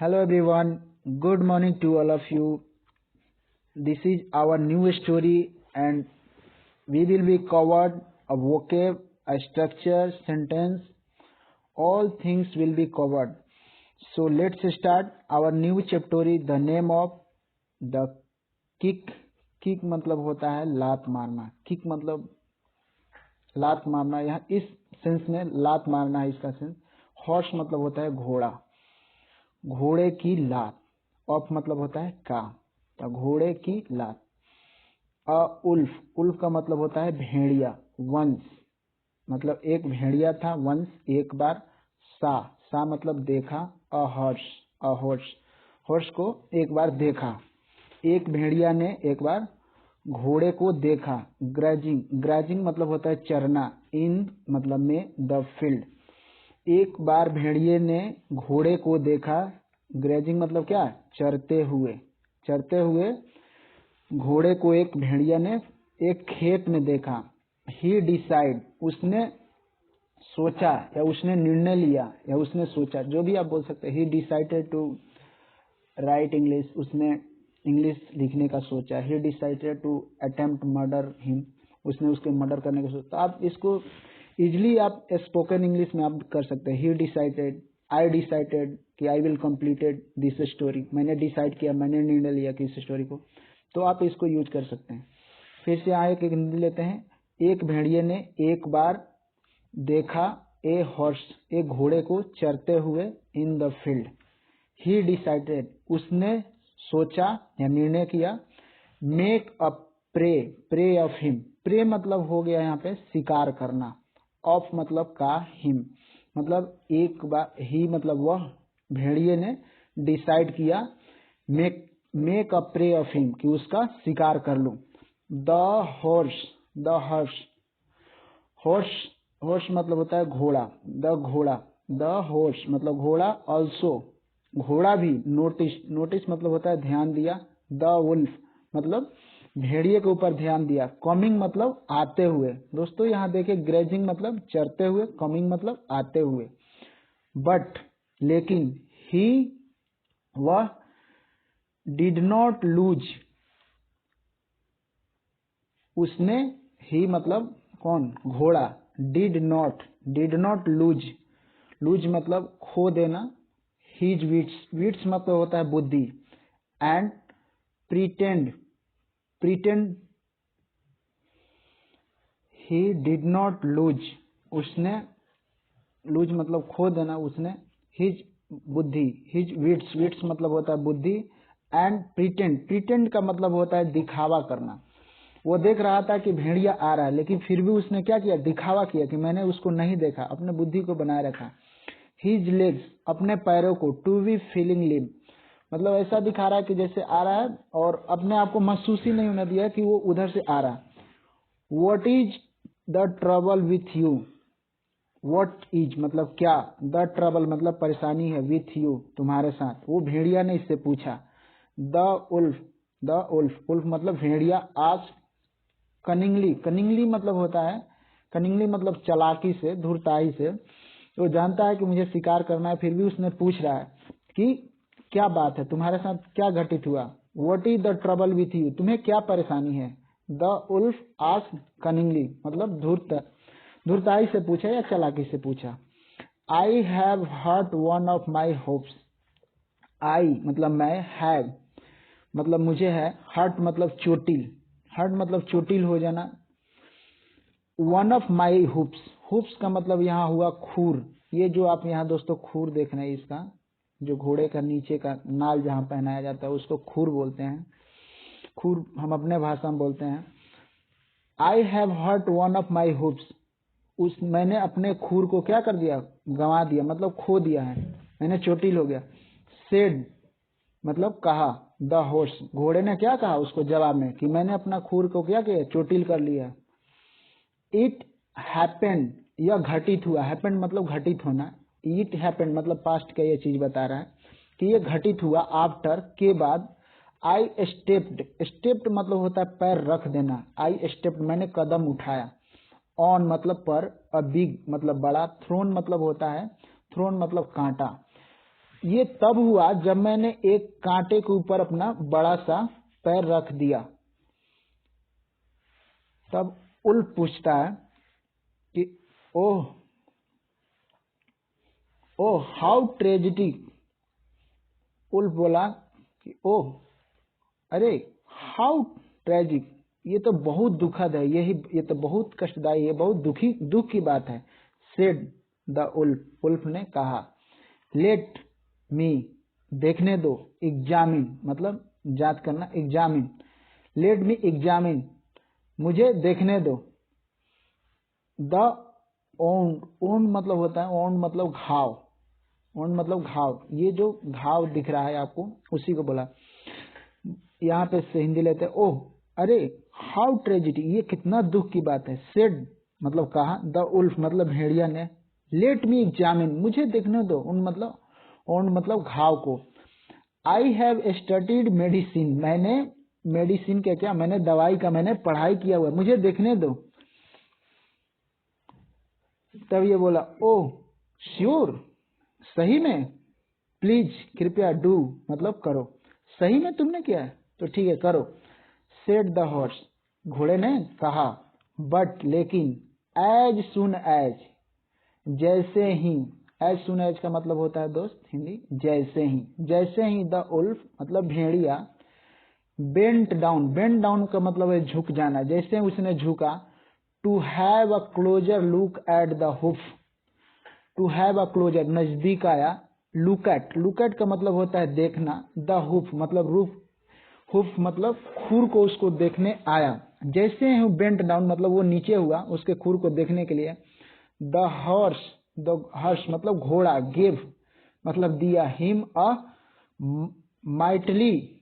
Hello everyone, good morning to all of you. This is our new story and we will be covered a vocab, a structure, sentence, all things will be covered. So let's start our new chapter. The name of the kick. Kick मतलब होता है लात मारना. Kick मतलब लात मारना. यहाँ इस सेंस में लात मारना है इसका सेंस. हॉर्स मतलब होता है घोड़ा. घोड़े की लात. ऑफ मतलब होता है का. तो घोड़े की लात. उल्फ. उल्फ का मतलब होता है भेड़िया. वंस मतलब एक भेड़िया था. वंस एक बार. सा मतलब देखा. A horse. हॉर्स को एक बार देखा. एक भेड़िया ने एक बार घोड़े को देखा. ग्राजिंग. ग्राजिंग मतलब होता है चरना. इन मतलब में. The field. एक बार भेड़िए ने घोड़े को देखा. ग्रेजिंग मतलब क्या? चरते हुए. चरते हुए घोड़े को एक भेड़िया ने एक खेत में देखा. ही डिसाइड. उसने सोचा या उसने निर्णय लिया या उसने सोचा, जो भी आप बोल सकते हैं. He decided to write English. उसने इंग्लिश लिखने का सोचा. He decided to attempt murder him. उसने उसके मर्डर करने का सोचा. तो आप इसको इजिली आप स्पोकन इंग्लिश में आप कर सकते हैं. He decided. आई डिसाइडेड कि I will completed this story. मैंने डिसाइड किया, मैंने निर्णय लिया कि इस स्टोरी को. तो आप इसको यूज कर सकते हैं. फिर से यहाँ एक हिंदी लेते हैं. एक भेड़िए ने एक बार देखा ए हॉर्स. एक घोड़े को चरते हुए in the field. He decided. उसने सोचा या निर्णय किया. Make a prey of him. Prey मतलब हो गया यहाँ पे शिकार करना. ऑफ मतलब का. हिम मतलब एक बार. ही मतलब वह. भेड़िए ने डिसाइड किया. Make a prey of him कि उसका शिकार कर लूं. The horse. हॉर्स मतलब होता है घोड़ा. द घोड़ा. द हॉर्स मतलब घोड़ा. ऑल्सो घोड़ा भी. नोटिस मतलब होता है ध्यान दिया. द वुल्फ मतलब भेड़िए के ऊपर ध्यान दिया. कमिंग मतलब आते हुए. दोस्तों यहाँ देखिए, ग्रेजिंग मतलब चरते हुए. कमिंग मतलब आते हुए. बट लेकिन. ही वह. Did not lose. उसने. ही मतलब कौन? घोड़ा. डिड नॉट लूज मतलब खो देना. हिज विट्स मतलब होता है बुद्धि. And pretend. He did not lose. उसने. लूज मतलब खो देना. उसने हिज बुद्धि. हिज विट्स मतलब होता है बुद्धि. एंड प्रीटेंड का मतलब होता है दिखावा करना. वो देख रहा था कि भेड़िया आ रहा है, लेकिन फिर भी उसने क्या किया? दिखावा किया कि मैंने उसको नहीं देखा. अपने बुद्धि को बनाए रखा. हिज लेग्स अपने पैरों को. टू बी फीलिंग लिव मतलब ऐसा दिखा रहा है कि जैसे आ रहा है और अपने आप को महसूस ही नहीं होने दिया कि वो उधर से आ रहा है. What is the trouble with you. What is मतलब क्या. द ट्रबल मतलब परेशानी है. विथ यू तुम्हारे साथ. वो भेड़िया ने इससे पूछा. द उल्फ मतलब भेड़िया. आज कनिंगली मतलब होता है. कनिंगली मतलब चालाकी से, धूर्ताई से. तो जानता है कि मुझे शिकार करना है, फिर भी उसने पूछ रहा है कि क्या बात है, तुम्हारे साथ क्या घटित हुआ. What is the trouble with you. तुम्हें क्या परेशानी है. द उल्फ आस्क्ड कनिंगली मतलब धूर्ताई से पूछा या चालाकी से पूछा. I have hurt one of my hopes. I मतलब मैं. हैव मतलब मुझे है. हर्ट मतलब चोटिल. हर्ट मतलब चोटिल हो जाना. वन ऑफ माई हुप्स का मतलब यहाँ हुआ खूर. ये जो आप यहाँ दोस्तों खूर देख रहे हैं, इसका जो घोड़े का नीचे का नाल जहाँ पहनाया जाता है उसको खूर बोलते हैं. खूर हम अपने भाषा में बोलते हैं. I have hurt one of my hoops. मैंने अपने खूर को क्या कर दिया? गंवा दिया मतलब खो दिया है. मैंने चोटिल हो गया. सेड मतलब कहा. द हॉर्स घोड़े ने क्या कहा उसको जवाब में कि मैंने अपना खूर को क्या किया? चोटिल कर लिया. इट हैपेंड यह घटित हुआ. हैपेंड मतलब घटित होना. इट हैपेंड मतलब पास्ट का यह चीज बता रहा है कि यह घटित हुआ. आफ्टर के बाद. आई स्टेप्ड मतलब होता है पैर रख देना. आई स्टेप्ड मैंने कदम उठाया. ऑन मतलब पर. अ बिग मतलब बड़ा. थ्रोन मतलब होता है. थ्रोन मतलब कांटा. ये तब हुआ जब मैंने एक कांटे के ऊपर अपना बड़ा सा पैर रख दिया। तब उल्फ पूछता है कि ओह ओह हाउ ट्रेजिडी। उल्फ बोला कि ओह अरे हाउ ट्रेजिक, ये तो बहुत दुखद है, ये तो बहुत कष्टदायी है, बहुत दुख की बात है। सेड द उल्फ, उल्फ ने कहा। लेट मी, देखने दो। एग्जामिन मतलब जांच करना, एग्जामिन। लेट मी एग्जामिन, मुझे देखने दो। द ओंड, ओंड मतलब होता है, ओंड मतलब घाव, ओंड मतलब घाव। ये जो घाव दिख रहा है आपको उसी को बोला। यहाँ पे से हिंदी लेते हैं, ओह अरे हाउ ट्रेजिडी, ये कितना दुख की बात है। सेड मतलब कहा, द उल्फ मतलब भेड़िया ने। लेट मी एग्जामिन, मुझे देखने दो, उन मतलब ओंड मतलब घाव को। आई हैव स्टडीड मेडिसिन, मैंने मेडिसिन का क्या, मैंने दवाई का मैंने पढ़ाई किया हुआ, मुझे देखने दो। तब ये बोला, ओह श्योर, सही में, प्लीज कृपया, डू मतलब करो, सही में तुमने किया है तो ठीक है करो। सेड द हॉर्स, घोड़े ने कहा। बट लेकिन, एज सुन एज, जैसे ही। एज सुन एज का मतलब होता है दोस्त हिंदी जैसे ही। जैसे ही द उल्फ मतलब भेड़िया, बेंट डाउन, बेंट डाउन का मतलब है झुक जाना। जैसे उसने झुका, to have a closer look at the hoof, to have a closer नजदीक आया, लुक एट, लुक एट का मतलब होता है देखना, द हुफ मतलब रूफ, हुफ मतलब खुर को उसको देखने आया। जैसे ही बेंट डाउन मतलब वो नीचे हुआ उसके खुर को देखने के लिए। द हॉर्स, द हॉर्स मतलब घोड़ा, गिव मतलब दिया, him a mightily,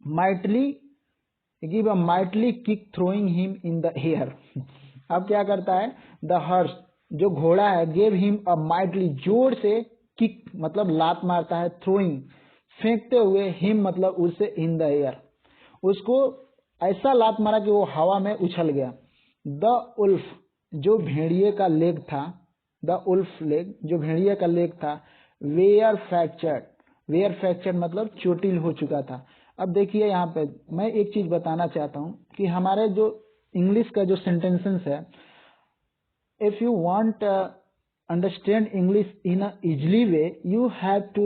mightily give a mightily kick throwing him in the air. अब क्या करता है, द हॉर्स जो घोड़ा है, गिव हिम अ माइटली जोर से, किक मतलब लात मारता है, थ्रोइंग फेंकते हुए, हिम मतलब उसे, इन द एयर उसको ऐसा लात मारा कि वो हवा में उछल गया। द उल्फ जो भेड़िए का लेग था, द उल्फ लेग जो भेड़िए का लेग था, वेयर फ्रैक्चर्ड, वेयर फ्रैक्चर्ड मतलब चोटिल हो चुका था। अब देखिए यहाँ पे मैं एक चीज बताना चाहता हूँ कि हमारे जो इंग्लिश का जो सेंटेंसेस है, if you want understand English in a easily way, you have to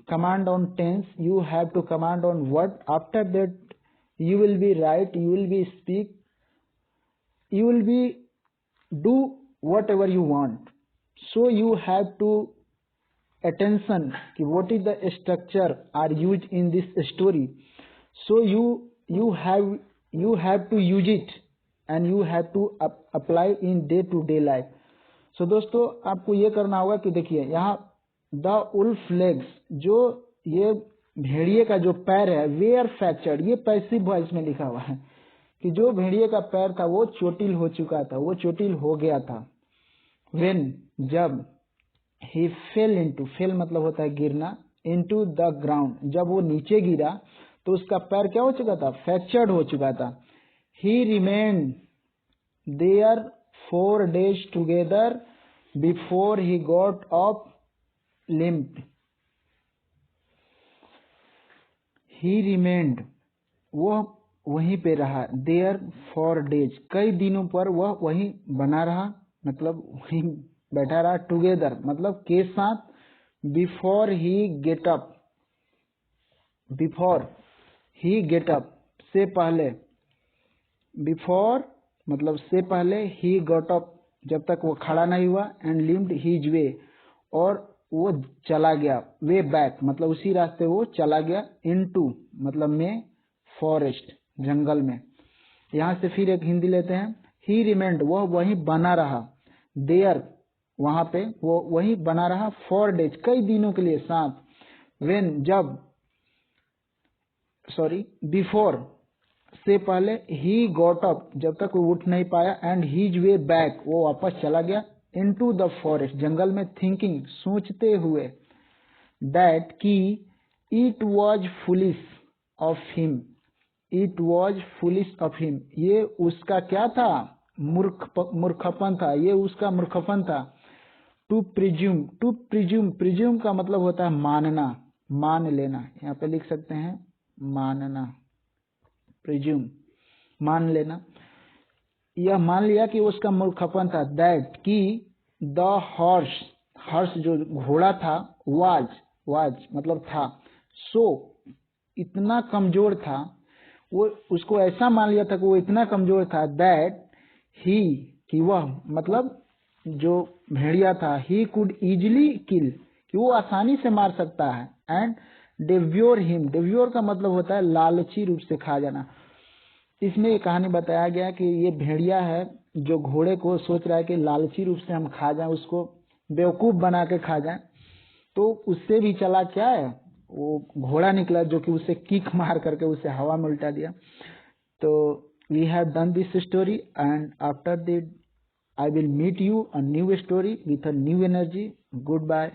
command on tense, you have to command on word. After that, you will be write, you will be speak, you will be do whatever you want. So you have to attention कि what is the structure are used in this story. So you have to use it and you have to apply in day to day life. सो दोस्तों आपको ये करना होगा कि देखिए यहाँ the Ulf legs, जो ये भेड़िए का जो पैर है, वेयर फ्रैक्चर्ड, ये पैसिव वॉइस में लिखा हुआ है कि जो भेड़िए का पैर था वो चोटिल हो चुका था, वो चोटिल हो गया था। व्हेन जब, ही फेल इनटू, फेल मतलब होता है गिरना, इनटू द ग्राउंड जब वो नीचे गिरा तो उसका पैर क्या हो चुका था, फ्रैक्चर्ड हो चुका था। He remained there 4 days together before he got up limp. He remained, वह वहीं पे रहा, there 4 days, कई दिनों पर वह वहीं बना रहा, मतलब वहीं बैठा रहा, together मतलब के साथ, before he get up, before he get up से पहले, before मतलब से पहले, ही गॉट अप जब तक वो खड़ा नहीं हुआ, एंड लिम्ड हिज वे और वो चला गया, वे बैक मतलब उसी रास्ते वो चला गया, इनटू मतलब में, फॉरेस्ट जंगल में। यहाँ से फिर एक हिंदी लेते हैं, ही रिमेंड वह वहीं बना रहा, देयर वहां पे वो वहीं बना रहा, 4 days कई दिनों के लिए साथ, वेन जब, सॉरी बिफोर से पहले, ही गॉट अप जब तक वो उठ नहीं पाया, एंड हीज वे बैक वो वापस चला गया, इनटू द फॉरेस्ट जंगल में, थिंकिंग सोचते हुए, दैट कि it was foolish of him, it was foolish of him ये उसका क्या था, मूर्खपन था, ये उसका मूर्खपन था, टू प्रिज्यूम का मतलब होता है मानना, मान लेना। यहाँ पे लिख सकते हैं मानना, प्रिज्यूम मान लेना। यह मान लिया कि उसका मूर्खपन था। दैट कि द हॉर्स जो घोड़ा था, वाज मतलब था, सो इतना कमजोर था, वो उसको ऐसा मान लिया था कि वो इतना कमजोर था। दैट ही कि वह मतलब जो भेड़िया था, ही कुड इजिली किल कि वो आसानी से मार सकता है। एंड डेव्योर का मतलब होता है लालची रूप से खा जाना। इसमें ये कहानी बताया गया कि ये भेड़िया है जो घोड़े को सोच रहा है कि लालची रूप से हम खा जाएं, उसको बेवकूफ बना के खा जाएं। तो उससे भी चला क्या है, वो घोड़ा निकला जो कि उसे किक मार करके उसे हवा में उल्टा दिया। तो we have done this story and after that I will meet you a new story with a new energy. Goodbye.